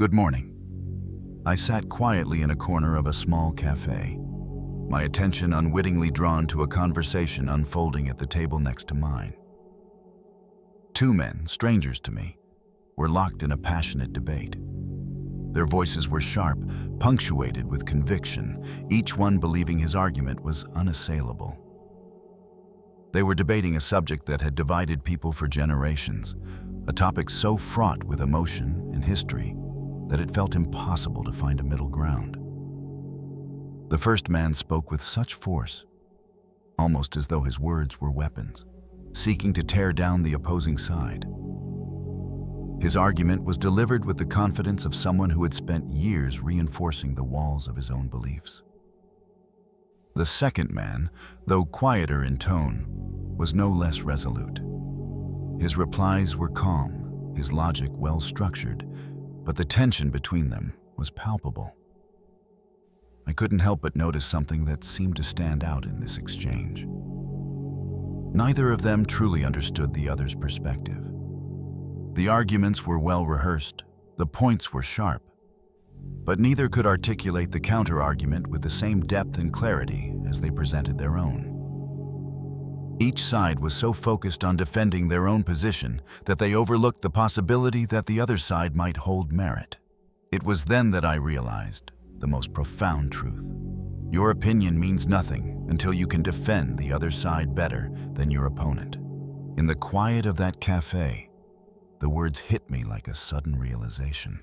Good morning. I sat quietly in a corner of a small cafe, my attention unwittingly drawn to a conversation unfolding at the table next to mine. Two men, strangers to me, were locked in a passionate debate. Their voices were sharp, punctuated with conviction, each one believing his argument was unassailable. They were debating a subject that had divided people for generations, a topic so fraught with emotion and history that it felt impossible to find a middle ground. The first man spoke with such force, almost as though his words were weapons, seeking to tear down the opposing side. His argument was delivered with the confidence of someone who had spent years reinforcing the walls of his own beliefs. The second man, though quieter in tone, was no less resolute. His replies were calm, his logic well-structured, but the tension between them was palpable. I couldn't help but notice something that seemed to stand out in this exchange. Neither of them truly understood the other's perspective. The arguments were well rehearsed, the points were sharp, but neither could articulate the counter-argument with the same depth and clarity as they presented their own. Each side was so focused on defending their own position that they overlooked the possibility that the other side might hold merit. It was then that I realized the most profound truth. Your opinion means nothing until you can defend the other side better than your opponent. In the quiet of that cafe, the words hit me like a sudden realization.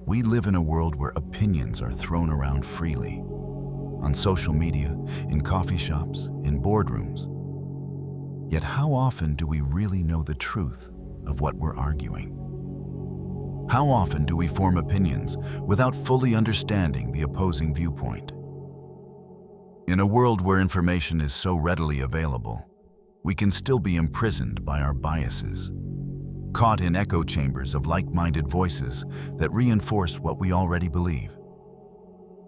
We live in a world where opinions are thrown around freely, on social media, in coffee shops, in boardrooms. Yet how often do we really know the truth of what we're arguing? How often do we form opinions without fully understanding the opposing viewpoint? In a world where information is so readily available, we can still be imprisoned by our biases, caught in echo chambers of like-minded voices that reinforce what we already believe.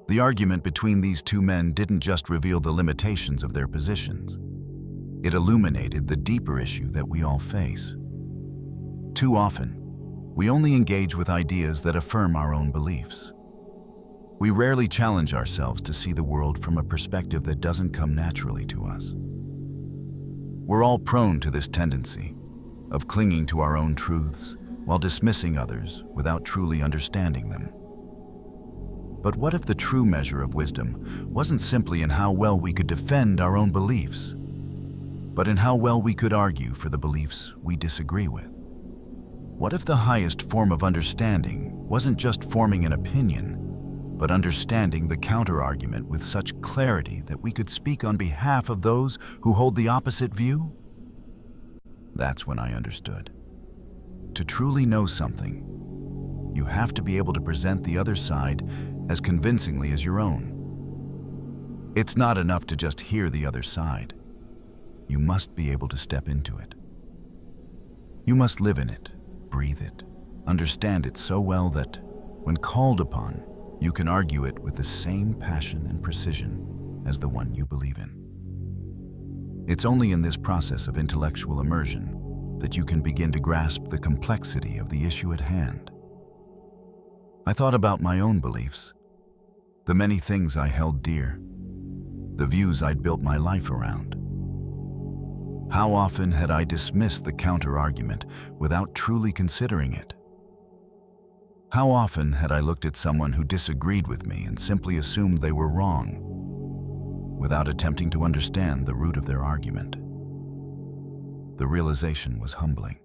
The argument between these two men didn't just reveal the limitations of their positions. It illuminated the deeper issue that we all face. Too often, we only engage with ideas that affirm our own beliefs. We rarely challenge ourselves to see the world from a perspective that doesn't come naturally to us. We're all prone to this tendency of clinging to our own truths while dismissing others without truly understanding them. But what if the true measure of wisdom wasn't simply in how well we could defend our own beliefs, but in how well we could argue for the beliefs we disagree with? What if the highest form of understanding wasn't just forming an opinion, but understanding the counter-argument with such clarity that we could speak on behalf of those who hold the opposite view? That's when I understood. To truly know something, you have to be able to present the other side as convincingly as your own. It's not enough to just hear the other side. You must be able to step into it. You must live in it, breathe it, understand it so well that, when called upon, you can argue it with the same passion and precision as the one you believe in. It's only in this process of intellectual immersion that you can begin to grasp the complexity of the issue at hand. I thought about my own beliefs, the many things I held dear, the views I'd built my life around. How often had I dismissed the counter-argument without truly considering it? How often had I looked at someone who disagreed with me and simply assumed they were wrong, without attempting to understand the root of their argument? The realization was humbling.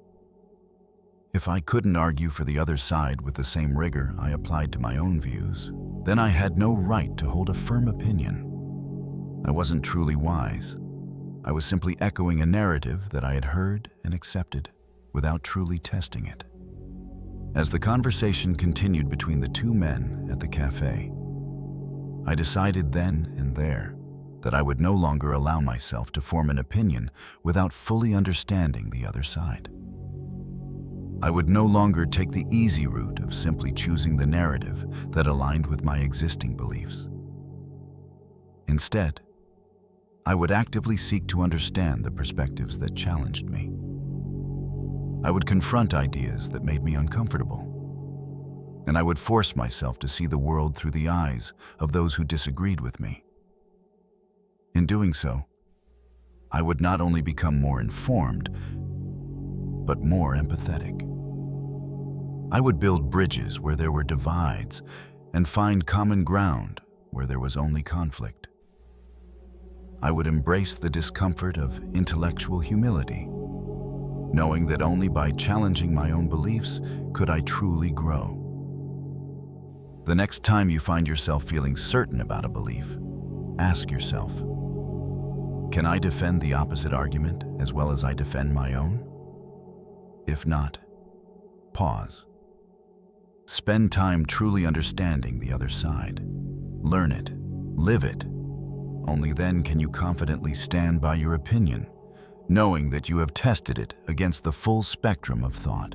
If I couldn't argue for the other side with the same rigor I applied to my own views, then I had no right to hold a firm opinion. I wasn't truly wise. I was simply echoing a narrative that I had heard and accepted without truly testing it. As the conversation continued between the two men at the cafe, I decided then and there that I would no longer allow myself to form an opinion without fully understanding the other side. I would no longer take the easy route of simply choosing the narrative that aligned with my existing beliefs. Instead, I would actively seek to understand the perspectives that challenged me. I would confront ideas that made me uncomfortable, and I would force myself to see the world through the eyes of those who disagreed with me. In doing so, I would not only become more informed, but more empathetic. I would build bridges where there were divides and find common ground where there was only conflict. I would embrace the discomfort of intellectual humility, knowing that only by challenging my own beliefs could I truly grow. The next time you find yourself feeling certain about a belief, ask yourself, can I defend the opposite argument as well as I defend my own? If not, pause. Spend time truly understanding the other side. Learn it, live it. Only then can you confidently stand by your opinion, knowing that you have tested it against the full spectrum of thought.